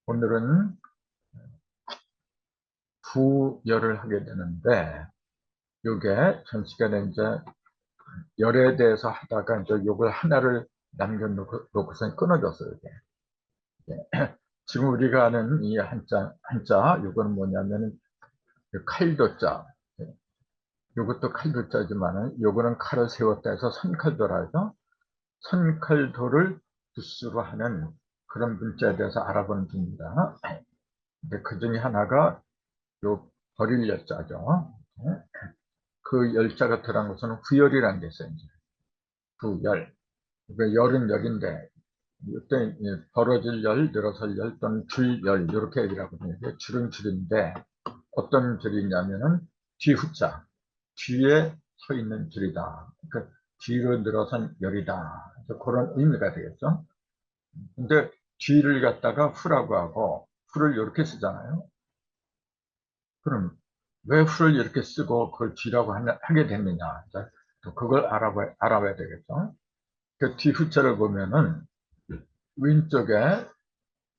오늘은 부열을 하게 되는데, 요게 전 시간에 이제 열에 대해서 하다가 이제 요걸 하나를 남겨놓고선 끊어졌어요. 이게. 지금 우리가 아는 이 한자, 요거는 뭐냐면은 칼도자. 요것도 칼도자지만은 요거는 칼을 세웠다 해서 선칼도라서 선칼도를 부수로 하는 그런 문자에 대해서 알아보는 중입니다. 근데 그 중에 하나가 요 버릴 열자죠. 그 열자가 들어간 것은 후열이라는 게 있어요. 후열. 그 열은 열인데, 이때 벌어질 열, 늘어설 열 또는 줄열 이렇게 얘기를 하거든요. 줄은 줄인데 어떤 줄이냐면은 뒤후자, 뒤에 서 있는 줄이다. 그 뒤로 늘어선 열이다. 그런 의미가 되겠죠. 근데 뒤를 갖다가 후라고 하고 후를 이렇게 쓰잖아요. 그럼 왜 후를 이렇게 쓰고 그걸 뒤라고 하게 됐느냐? 또 그걸 알아봐야 되겠죠. 그 뒤후자를 보면은 왼쪽에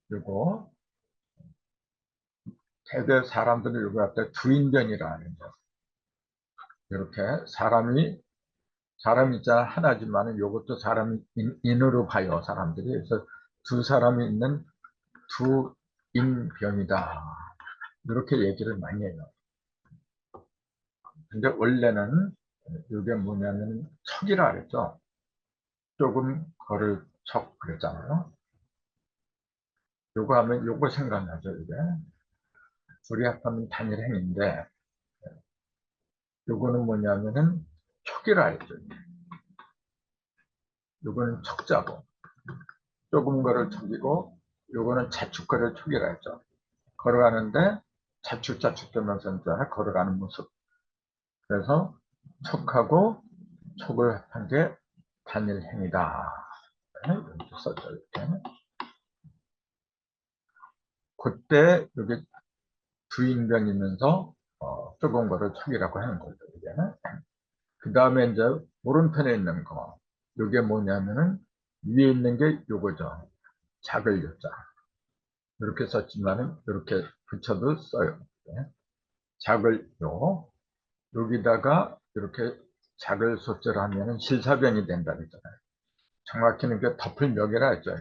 그리고 대개 사람들이 이거 갖다 두인변이라 하는 거. 이렇게 사람이 있잖아 하나지만은 이것도 사람이 인으로 봐요 사람들이. 그래서 두 사람이 있는 두인변이다 이렇게 얘기를 많이 해요. 근데 원래는 이게 뭐냐면 척이라 그랬죠. 조금 걸을 척 그랬잖아요. 요거 하면 요거 생각나죠. 이게 우리 합하면 단일행인데 요거는 뭐냐면은 척이라 했죠. 요거는 척자고 조금 걸을 척이고 요거는 자축거를 척이라 했죠. 걸어가는데 자축자축 되면서 이제 걸어가는 모습. 그래서 척하고 촉을 합한 게 단일행이다. 이렇게 썼죠. 이렇게. 그때 여기 두인변이면서 조금 걸을 척이라고 하는 거죠. 이게. 그 다음에 이제 오른편에 있는 거. 이게 뭐냐면은 위에 있는 게 요거죠. 작을 요자. 이렇게 썼지만은 이렇게 붙여도 써요. 작을 요. 여기다가 이렇게 작을 소자를 하면은 실사변이 된다 그랬잖아요. 정확히는 그 덮을 멱이라 했죠.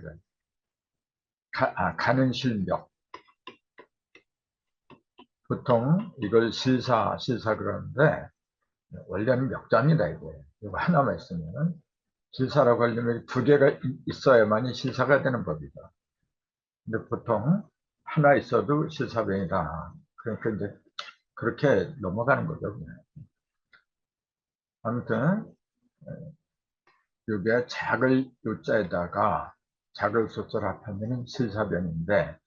가는 실멱. 보통 이걸 실사 그러는데 원래는 멱자입니다. 이거 하나만 있으면은 실사라고 하려면 두 개가 있어야만이 실사가 되는 법이죠. 근데 보통 하나 있어도 실사변이다. 그러니까 이제 그렇게 넘어가는 거죠. 그냥. 아무튼 이게 작을 요자에다가 작을 소자를 합하면 실사변인데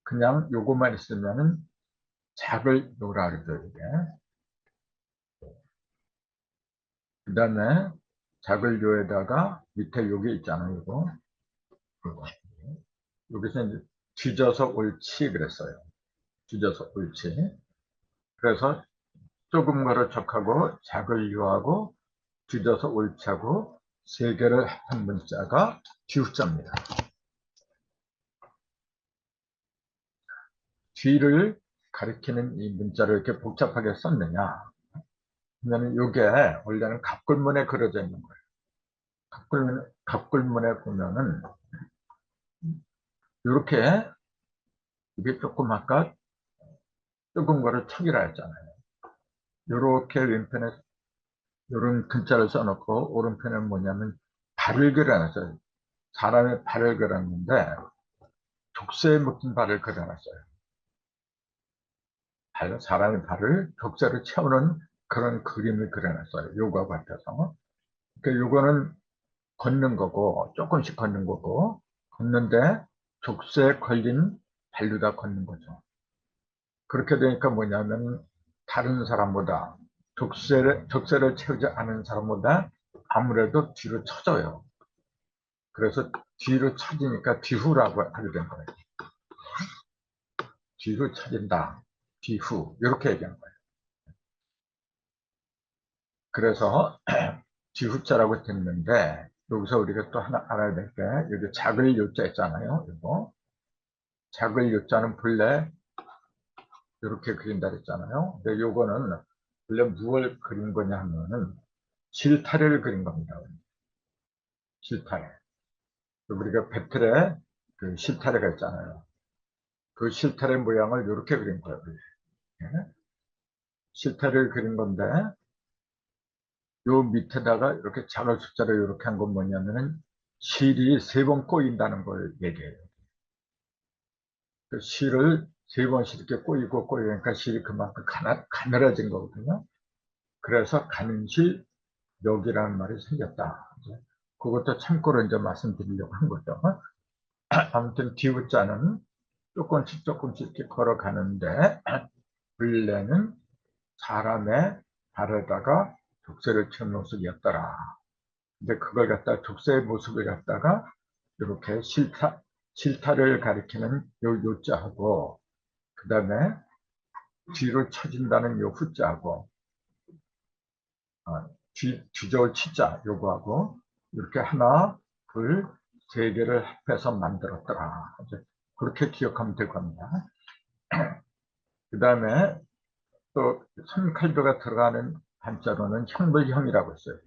그냥 요것만 있으면은 작을 요라 그러죠. 이게. 그 다음에 작을 요에다가 밑에 요게 있잖아요. 이거. 여기서 이제 뒤져서 옳지 그랬어요. 뒤져서 옳지. 그래서 조금 걸어 척하고 작을 요하고 뒤져서 옳지하고 세 개를 합한 문자가 뒤후자입니다. 뒤를 가리키는 이 문자를 이렇게 복잡하게 썼느냐? 그러면 이게 원래는 갑굴문에 그려져 있는 거예요. 갑굴문에 보면은 이렇게 이게 조금 아까 조금 거를 척이라 했잖아요. 이렇게 왼편에 이런 글자를 써놓고 오른편은 뭐냐면 발을 그려놨어요. 사람의 발을 그렸는데 족쇄에 묶인 발을 그려놨어요. 사람의 발을 족쇄로 채우는 그런 그림을 그려놨어요. 요거와 같아서. 그러니까 요거는 걷는 거고 조금씩 걷는 거고 걷는데 족쇄에 걸린 발로다 걷는 거죠. 그렇게 되니까 뭐냐면 다른 사람보다 족쇄를 채우지 않은 사람보다 아무래도 뒤로 처져요. 그래서 뒤로 처지니까 뒤후라고 하게 된 거예요. 뒤로 처진다. 뒤후. 이렇게 얘기한 거예요. 그래서 뒤후자라고 됐는데 여기서 우리가 또 하나 알아야 될 게 여기 작을 요자 있잖아요. 이거. 작을 요자는 본래 이렇게 그린다 그랬잖아요. 근데 요거는 본래 무엇을 그린 거냐 하면은 실타래를 그린 겁니다. 실타래. 우리가 배틀에 그 실타래가 있잖아요. 그 실타래 모양을 이렇게 그린 거예요. 이렇게. 실타래를 그린 건데 요 밑에다가 이렇게 작은 숫자를 이렇게 한 건 뭐냐면은 실이 3번 꼬인다는 걸 얘기해요. 그 실을 3번씩 이렇게 꼬이고 꼬이니까 실이 그만큼 가늘어진 거거든요. 그래서 가는실 여기라는 말이 생겼다. 그것도 참고로 이제 말씀드리려고 한 거죠. 아무튼 디귿자는 조금씩 조금씩 이렇게 걸어가는데 본래는 사람의 발에다가 족쇄를 친 모습이었더라. 근데 그걸 갖다 족쇄의 모습을 갖다가 이렇게 실타를 가리키는 요 요자하고 그 다음에 뒤로 쳐진다는 요 후자하고 뒤저울 치자 요거하고 이렇게 하나 둘 세 개를 합해서 만들었더라. 그렇게 기억하면 될 겁니다. 그 다음에 또 손칼도가 들어가는 한자로는 형벌형이라고 있어요.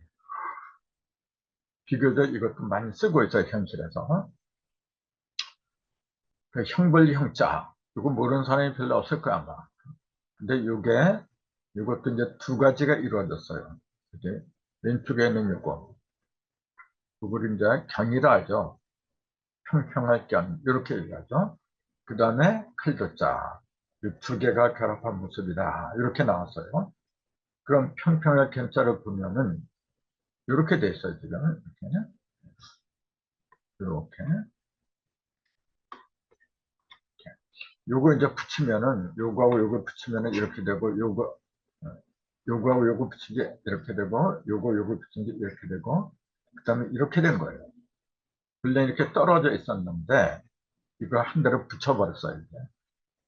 비교적 이것도 많이 쓰고 있어요, 현실에서. 그 형벌형자, 이거 모르는 사람이 별로 없을 거야, 아마. 근데 이것도 이제 두 가지가 이루어졌어요. 이게 왼쪽에 있는 그걸 이제 견이라 하죠. 평평할 견, 이렇게 얘기하죠. 그 다음에 칼도자, 이 두 개가 결합한 모습이다. 이렇게 나왔어요. 그럼 평평할 견자를 보면은 이렇게 돼 있어요, 지금. 이렇게. 요거 이제 붙이면은, 요거하고 요거 붙이면은 이렇게 되고, 요거하고 요거 붙이기 이렇게 되고, 요거 붙이기 이렇게 되고, 그 다음에 이렇게 된 거예요. 원래 이렇게 떨어져 있었는데, 이거 한 대로 붙여버렸어요, 이제.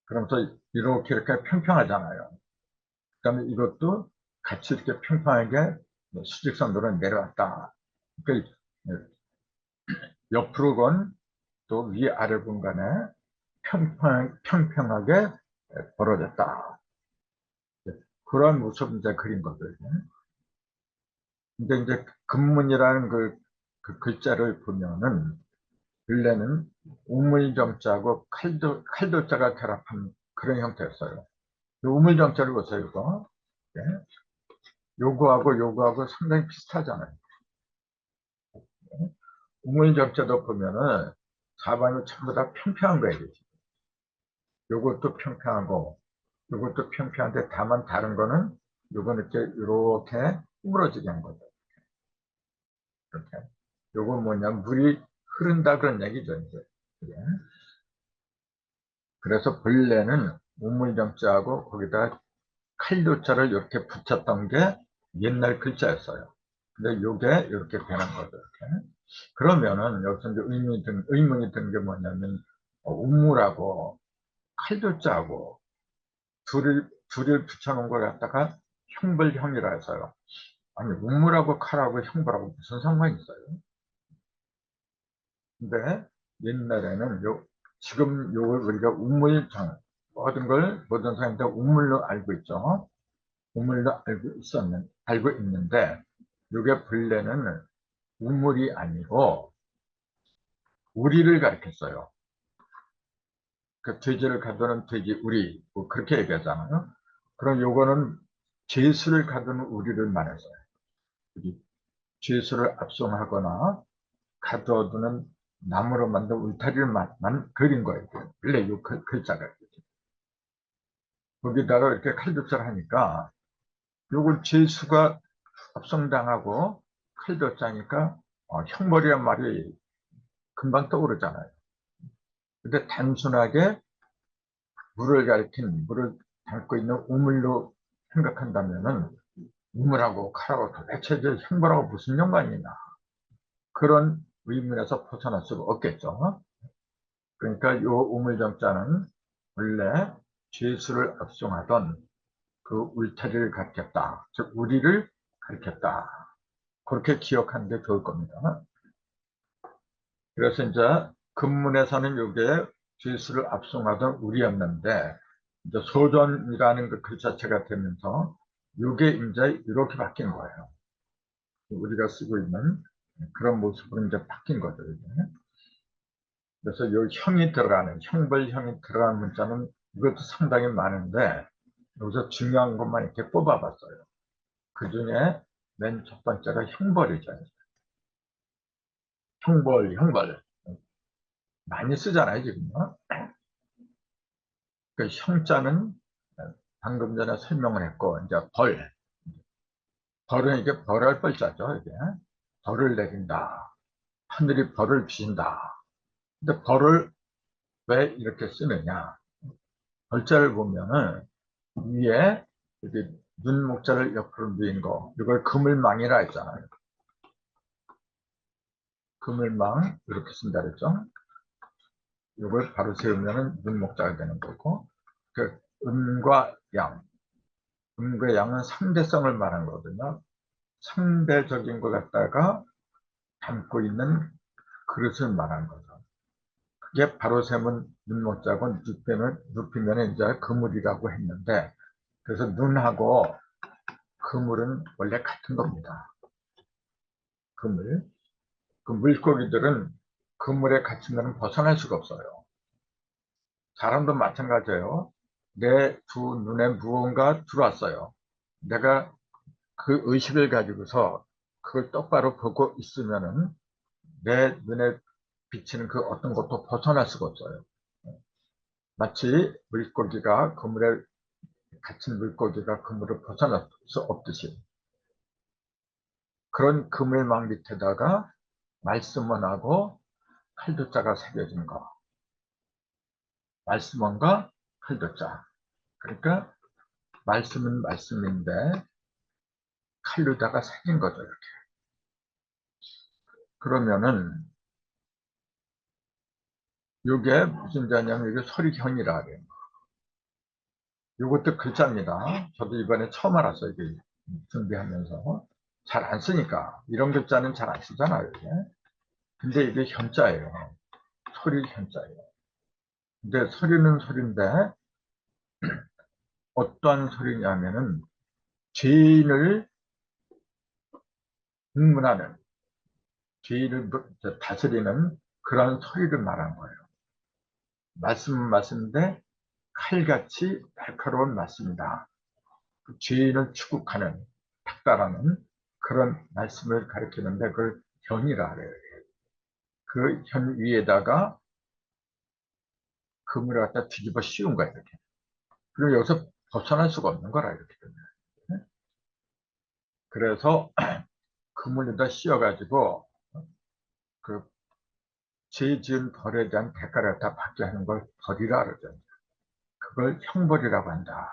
그러면서 이렇게 평평하잖아요. 그 다음에 이것도 같이 이렇게 평평하게 수직선으로 내려왔다. 그러니까 옆으로 건 또 위아래 공간에 평평하게 벌어졌다. 그런 모습 이제 그린 거거든요. 근데 이제 금문이라는 그 글자를 보면은 원래는 우물정자하고 칼도자가 결합한 그런 형태였어요. 우물정자를 보세요, 이거. 네. 요거하고 상당히 비슷하잖아요. 네. 우물정자도 보면은 사방이 전부 다 평평한 거예요. 요것도 평평하고 요것도 평평한데 다만 다른 거는 요거는 이렇게 구부러지게 한 거죠. 이렇게. 요건 뭐냐, 물이 흐른다 그런 얘기죠, 이제. 예. 그래서 본래는 우물정자하고 거기다 칼도자를 이렇게 붙였던 게 옛날 글자였어요. 근데 요게 이렇게 되는 거죠, 이렇게. 그러면은 여기서 이제 의문이 든 게 뭐냐면, 우물하고 칼도자하고 둘을 붙여놓은 걸 갖다가 형벌형이라 해서요. 아니, 우물하고 칼하고 형벌하고 무슨 상관이 있어요? 근데 옛날에는 지금 요걸 우리가 우물정, 모든 사람들 우물로 알고 있죠. 우물로 알고 있는데, 요게 본래는 우물이 아니고, 우리를 가리켰어요. 그 돼지를 가두는 돼지 우리, 뭐 그렇게 얘기하잖아요. 그럼 요거는 죄수를 가두는 우리를 말해서요. 죄수를 압송하거나 가둬두는 나무로 만든 울타리만 그린 거예요. 원래 요 글자가. 거기다가 이렇게 칼도자를 하니까 요걸 죄수가 압송당하고 칼도자니까 형벌이란 말이 금방 떠오르잖아요. 근데 단순하게 물을 담고 있는 우물로 생각한다면은 우물하고 칼하고 도대체 형벌하고 무슨 연관이 있나, 그런 의문에서 벗어날 수가 없겠죠. 그러니까 요 우물정자는 원래 죄수를 압송하던 그 울타리를 가리켰다. 즉 우리를 가리켰다. 그렇게 기억하는 게 좋을 겁니다. 그래서 이제 금문에서는 요게 죄수를 압송하던 우리였는데 이제 소전이라는 그 글 자체가 되면서 이게 이제 이렇게 바뀐 거예요. 우리가 쓰고 있는 그런 모습으로 이제 바뀐 거죠. 이게. 그래서 이 형이 들어가는 형벌형이 들어가는 문자는 이것도 상당히 많은데 여기서 중요한 것만 이렇게 뽑아봤어요. 그 중에 맨 첫 번째가 형벌이죠. 형벌. 많이 쓰잖아요, 지금요. 그 형자는 방금 전에 설명을 했고, 이제 벌은 이게 벌할 벌자죠, 이게. 벌을 내린다. 하늘이 벌을 주신다. 근데 벌을 왜 이렇게 쓰느냐? 벌자를 보면은 위에 이렇게 눈 목자를 옆으로 누인 거, 이걸 그물망이라 했잖아요. 그물망, 이렇게 쓴다 그랬죠? 이걸 바로 세우면은 눈 목자가 되는 거고, 그 음과 양, 음과 양은 상대성을 말하는 거거든요. 상대적인 것 갖다가 담고 있는 그릇을 말하는 거죠. 그게 바로 세면 눈 목자고 눕히면 이제 그물이라고 했는데, 그래서 눈하고 그물은 원래 같은 겁니다. 그물. 그 물고기들은 그물에 갇히면 벗어날 수가 없어요. 사람도 마찬가지예요. 내 두 눈에 무언가 들어왔어요. 내가 그 의식을 가지고서 그걸 똑바로 보고 있으면은 내 눈에 비치는 그 어떤 것도 벗어날 수가 없어요. 마치 물고기가 그물에 갇힌 물고기가 그물을 벗어날 수 없듯이 그런 그물망 밑에다가 말씀원하고 칼도자가 새겨진 거. 말씀원과 칼도자. 그러니까 말씀은 말씀인데 칼로다가 새긴 거죠, 이렇게. 그러면은 이게 무슨 자냐면 이게 소리현이라 그래요. 이것도 글자입니다. 저도 이번에 처음 알았어요. 이게 준비하면서. 잘 안 쓰니까. 이런 글자는 잘 안 쓰잖아요, 이게. 근데 이게 현자예요. 소리 현자예요. 근데 소리는 소리인데 어떠한 소리냐면은 죄인을 흥문하는, 죄인을 다스리는 그런 소리를 말하는 거예요. 말씀은 말씀인데 칼같이 날카로운 말씀이다. 그 죄인을 추국하는, 탁달하는 그런 말씀을 가리키는데 그걸 현이라 그래요. 그 현 위에다가 그물을 갖다 뒤집어 씌운 거야, 이렇게. 그리고 여기서 벗어날 수가 없는 거라, 이렇게 되면. 그래서 그물에다 씌워가지고 그 죄 지은 벌에 대한 대가를 다 받게 하는 걸 벌이라 그러죠. 그걸 형벌이라고 한다.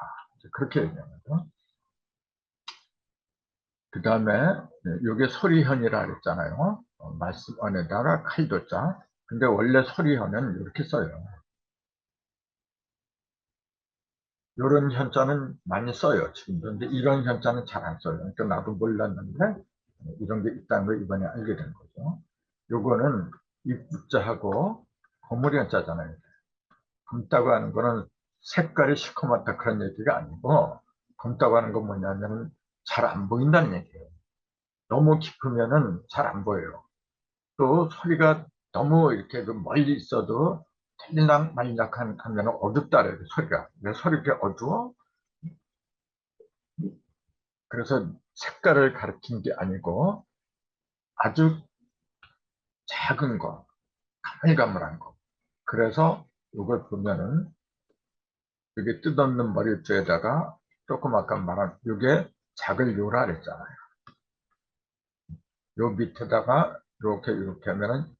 그렇게 얘기합니다. 그 다음에 이게 소리현이라 그랬잖아요. 말씀 안에다가 칼도자. 근데 원래 소리현은 이렇게 써요. 이런 현자는 많이 써요, 지금도. 근데 이런 현자는 잘 안 써요. 그러니까 나도 몰랐는데 이런 게 있다는 걸 이번에 알게 된 거죠. 요거는 입자하고 거물이 현자잖아요. 검다고 하는 거는 색깔이 시커멓다 그런 얘기가 아니고, 검다고 하는 건 뭐냐면 잘 안 보인다는 얘기예요. 너무 깊으면은 잘 안 보여요. 또 소리가 너무 이렇게 좀 멀리 있어도 들락말락 하면 어둡다 그래요, 소리가. 왜 소리가 이렇게 어두워? 그래서 색깔을 가리킨 게 아니고 아주 작은 거, 가물가물한 거. 그래서 이걸 보면은 여기 뜻없는 머리줄에다가 조금 아까 말한 이게 작을 요라 그랬잖아요. 요 밑에다가 이렇게 하면은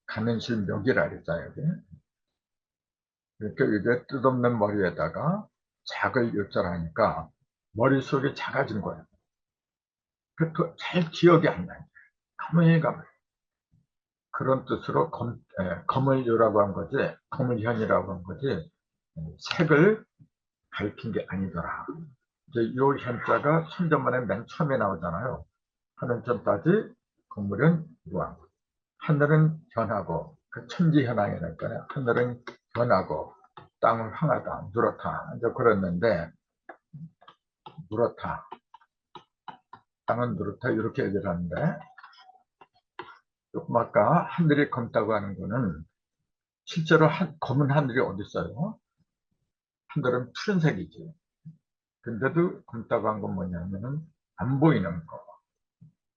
가면실 멱이라 그랬잖아요. 여기. 이렇게 이게 뜻없는 머리에다가 작을 요자를 하니까 머릿속이 작아진 거예요. 그 잘 기억이 안 나요. 가물가물. 그런 뜻으로 검을요라고 한 거지, 검을현이라고 한 거지, 색을 가리킨 게 아니더라. 이제 요 현자가 천전만에 맨 처음에 나오잖아요. 하는 전까지 건물은 무한. 하늘은 현하고 그 천지현황이랄까요. 하늘은 변하고 땅은 황하다, 누렇다, 이제 그랬는데, 누렇다, 땅은 누렇다, 이렇게 얘기를 하는데, 조금 아까 하늘이 검다고 하는 거는, 실제로 검은 하늘이 어디 있어요? 하늘은 푸른색이지. 근데도 검다고 한 건 뭐냐면은, 안 보이는 거.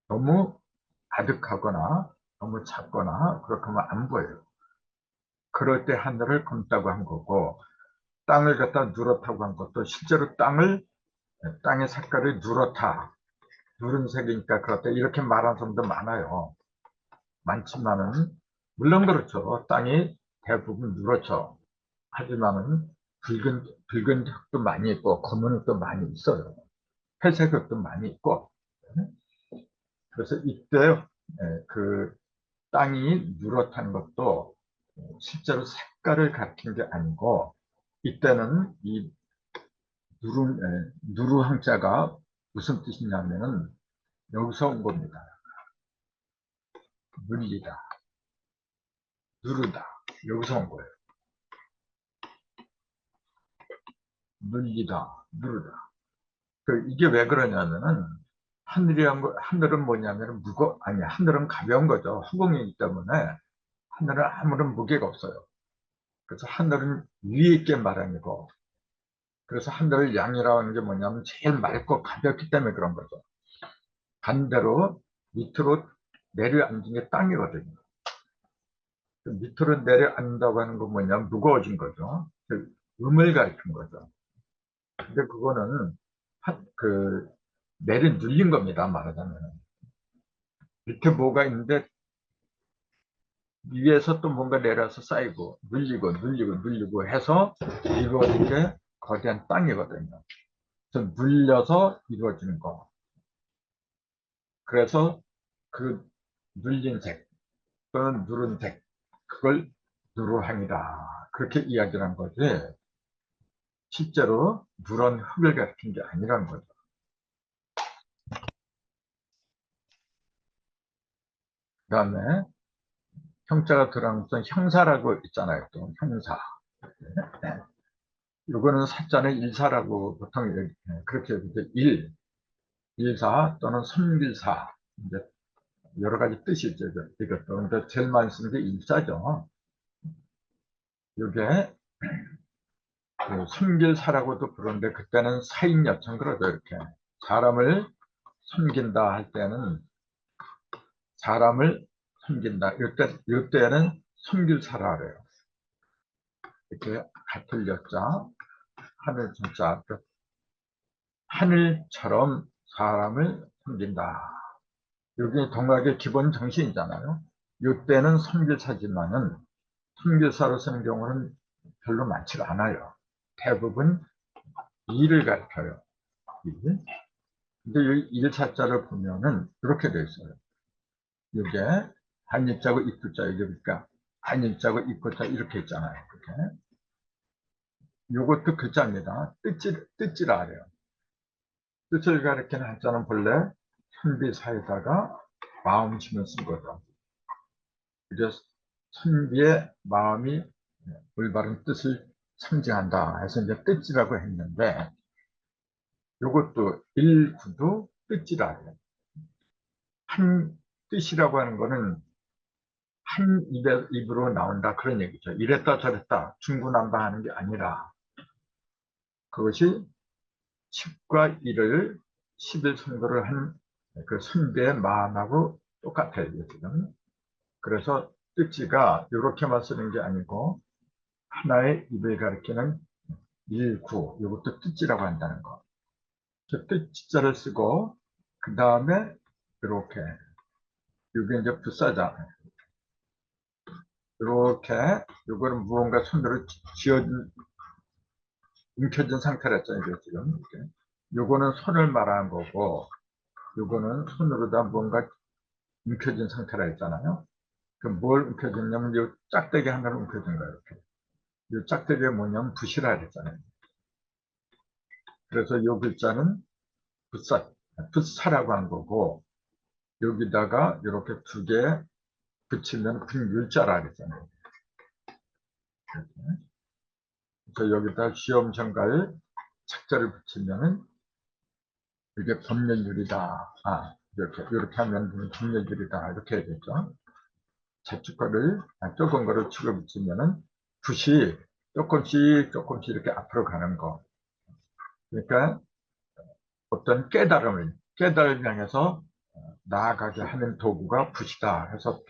너무 아득하거나, 너무 작거나, 그렇게 하면 안 보여요. 그럴 때 하늘을 검다고 한 거고, 땅을 갖다 누렇다고 한 것도 실제로 땅의 색깔이 누렇다, 누른색이니까 그렇다, 이렇게 말하는 사람도 많아요. 많지만은, 물론 그렇죠. 땅이 대부분 누렇죠. 하지만은, 붉은 흙도 많이 있고, 검은 흙도 많이 있어요. 회색 흙도 많이 있고. 그래서 이때, 그 땅이 누렇다는 것도 실제로 색깔을 가리킨 게 아니고, 이때는 이 누르 한자가 무슨 뜻이냐면은 여기서 온 겁니다. 눌리다, 누르다, 여기서 온 거예요. 눌리다, 누르다. 이게 왜 그러냐면은 하늘은 뭐냐면은 하늘은 가벼운 거죠. 허공이기 때문에 하늘은 아무런 무게가 없어요. 그래서 하늘은 위에 있게 말하고, 그래서 하늘을 양이라고 하는 게 뭐냐면 제일 맑고 가볍기 때문에 그런 거죠. 반대로 밑으로 내려앉은 게 땅이거든요. 밑으로 내려앉는다고 하는 건 뭐냐면 무거워진 거죠. 음을 가리킨 거죠. 근데 그거는 내려 눌린 겁니다. 말하자면. 밑에 뭐가 있는데 위에서 또 뭔가 내려서 쌓이고 눌리고 해서 이루어진 게 거대한 땅이거든요. 그래서 눌려서 이루어지는 거. 그래서 그 눌린 색 또는 누른 색, 그걸 누르항이다, 그렇게 이야기를 한 거지, 실제로 누런 흙을 가리킨 게 아니라는 거죠. 그 다음에 형자가 들어간 것은 형사라고 있잖아요. 또 형사. 네. 이거는 사자는 일사라고 보통 그렇게 일사 또는 선길사, 이제 여러 가지 뜻이 있죠. 이것도. 근데 제일 많이 쓰는 게 일사죠. 이게 섬길사라고도 부르는데, 그때는 사인여청 그러죠. 이렇게 사람을 섬긴다 할 때는 사람을 섬긴다, 이때는 섬길사라 그래요. 이렇게 같을 여자, 하늘 천자, 하늘처럼 사람을 섬긴다. 여기 동학의 기본 정신이잖아요. 이때는 섬길사지만은 섬길사로 쓰는 경우는 별로 많지가 않아요. 대부분 일을 가르쳐요. 일. 근데 이 일사자를 보면은 이렇게 돼 있어요. 이게 한입자고 입구자, 그러니까 한입자고 입구자 이렇게 있잖아요. 이렇게. 요것도 글자입니다. 뜻지라 그래요. 뜻을 가리키는 한자는 본래 선비사에다가 마음심을 쓴 거죠. 그래서 선비의 마음이 올바른 뜻을 상징한다 해서 이제 뜻지라고 했는데, 요것도 일구도 뜻지라 해요. 한 뜻이라고 하는 거는 한 입으로 나온다, 그런 얘기죠. 이랬다 저랬다 중구난방하는 게 아니라, 그것이 10과 1을 10일 선고를 한 그 선비의 마음하고 똑같아요, 지금. 그래서 뜻지가 이렇게만 쓰는 게 아니고 하나의 입을 가리키는 일구, 이것도 뜻지라고 한다는 거. 뜻자를 쓰고 그 다음에 이렇게, 이게 이제 불사자, 이렇게 이거는 무언가 손으로 쥐어준 움켜진 상태라 했잖아요, 지금. 이렇게. 요거는 손을 말하는 거고, 요거는 손으로다 뭔가 움켜진 상태라 했잖아요. 그럼 뭘 움켜졌냐면, 요 짝대기 하나를 움켜진 거예요, 이렇게. 요 짝대기가 뭐냐면 붓이라 했잖아요. 그래서 요 글자는 붓사라고 한 거고, 여기다가 이렇게 두 개 붙이면 분율자라 그랬잖아요. 그래서 여기다 시험정가에 책자를 붙이면은 이게 법률율이다. 이렇게 하면 법률율이다. 이렇게 해야겠죠. 좌측거를 조금 거를 축을 붙이면은 붓이 조금씩 이렇게 앞으로 가는 거. 그러니까 어떤 깨달음을 향해서 나아가게 하는 도구가 붓이다 해서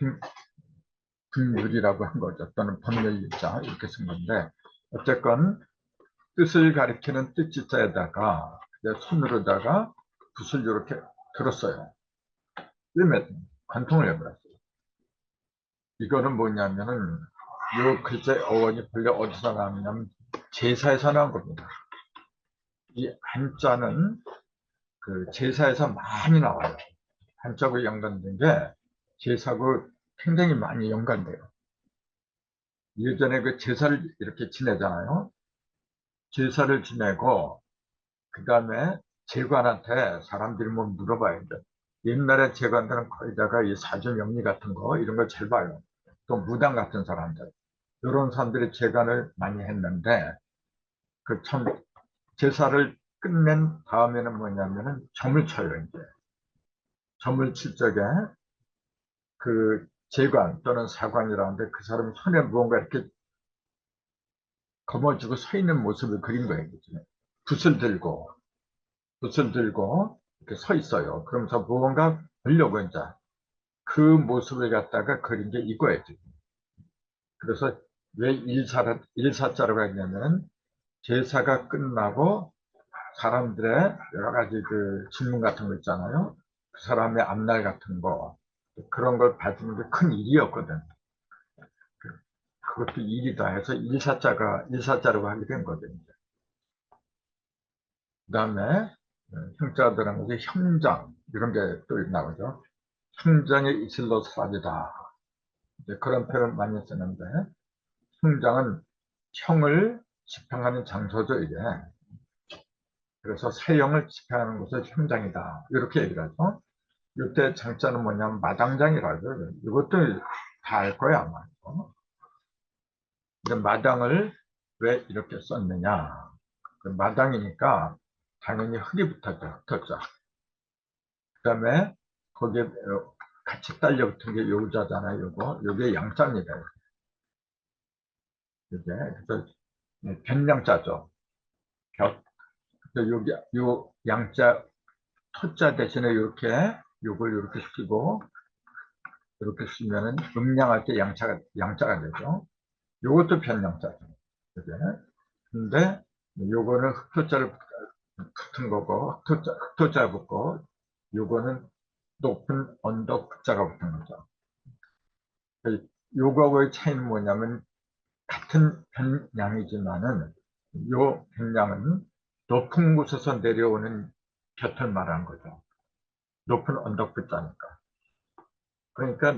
분율이라고 한 거죠. 또는 법률일자 이렇게 쓴 건데 어쨌건 뜻을 가리키는 뜻지자에다가 손으로다가 붓을 이렇게 들었어요. 꿰매 관통을 해버렸어요. 이거는 뭐냐면은 이 글자 어원이 본래 어디서 나왔냐면 제사에서 나온 겁니다. 이 한자는 그 제사에서 많이 나와요. 한자하고 연관된 게 제사하고 굉장히 많이 연관돼요. 예전에 그 제사를 이렇게 지내잖아요. 제사를 지내고 그 다음에 재관한테 사람들이 뭐 물어봐야 돼. 옛날에 재관들은 거기다가 이 사주명리 같은 거 이런 걸 잘 봐요. 또 무당 같은 사람들 이런 사람들이 재관을 많이 했는데 그 참 제사를 끝낸 다음에는 뭐냐면은 점을 쳐요. 이제 점을 칠 적에 그 재관 또는 사관이라는데 그 사람 손에 무언가 이렇게 거머쥐고 서 있는 모습을 그린 거예요. 붓을 들고 붓을 들고 이렇게 서 있어요. 그러면서 무언가 보려고 이제 그 모습을 갖다가 그린 게 이거예요. 지금. 그래서 왜 일사자라고 했냐면 제사가 끝나고 사람들의 여러 가지 그 질문 같은 거 있잖아요. 그 사람의 앞날 같은 거 그런 걸 봐주는 게 큰 일이었거든. 그것도 일이다 해서 일사자라고 하게 된 거거든요. 그 다음에 형자가 들어간 것이 형장 이런 게 또 나오죠. 형장의 이슬로 사라지다. 그런 표현을 많이 쓰는데 형장은 형을 집행하는 장소죠 이게. 그래서 사형을 집행하는 곳을 형장이다 이렇게 얘기를 하죠. 이때 장자는 뭐냐면 마당장이라죠. 이것도 다 알 거야 아마. 근데 마당을 왜 이렇게 썼느냐. 그 마당이니까 당연히 흙이 붙었죠. 흙자. 그 다음에 거기에 같이 딸려붙은 게 요자잖아요. 요게 양자입니다. 이게 그래서 변양자죠. 벽. 여기 요 양자 토자 대신에 요걸 이렇게 쓰고 이렇게 쓰면은 음양할 때 양자가 되죠. 요것도 변양자죠. 그게. 근데 요거는 흑토자를 붙은 거고 흑토자 붙고 요거는 높은 언덕 자가 붙은 거죠. 요거하고의 차이는 뭐냐면 같은 변량이지만은 요 변량은 높은 곳에서 내려오는 볕을 말하는 거죠. 높은 언덕 붙자니까. 그러니까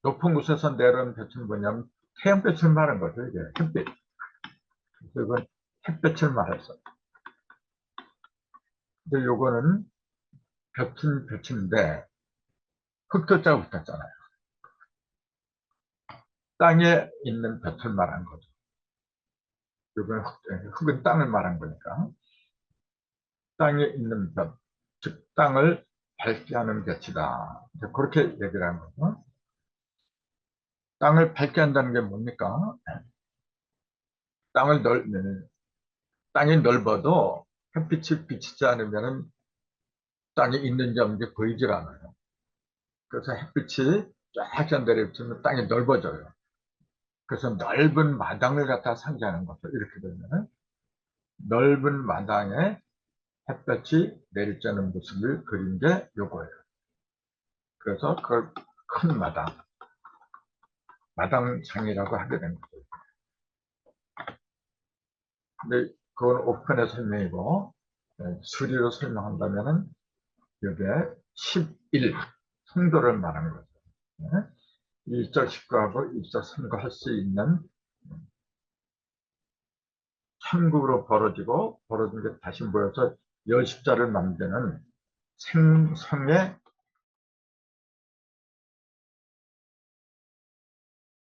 높은 곳에서 내려오는 볕은 뭐냐면 태양빛을 말하는 거죠. 이게 햇빛. 그래서 이건 햇빛을 말해서. 근데 요거는 볕은 볕인데 흙토자가 붙었잖아요. 땅에 있는 볕을 말하는 거죠. 요건 흙은 땅을 말한 거니까. 땅에 있는 볕, 즉 땅을 밝게 하는 볕이다. 그렇게 얘기를 하는 거죠. 땅을 밝게 한다는 게 뭡니까? 땅을 땅이 넓어도 햇빛이 비치지 않으면 땅이 있는지 없는지 보이질 않아요. 그래서 햇빛이 쫙 내려비치면 땅이 넓어져요. 그래서 넓은 마당을 갖다 상징하는 거죠. 이렇게 되면 넓은 마당에 햇볕이 내리쬐는 모습을 그린 게 요거예요. 그래서 그걸 큰 마당장이라고 하게 된 거죠. 근데 그건 오픈의 설명이고 수리로 설명한다면은 이게 11 성도를 말하는 거죠. 1절 19하고 1절 3거 할 수 있는 천국으로 벌어진 게 다시 모여서 열십자를 만드는 생성의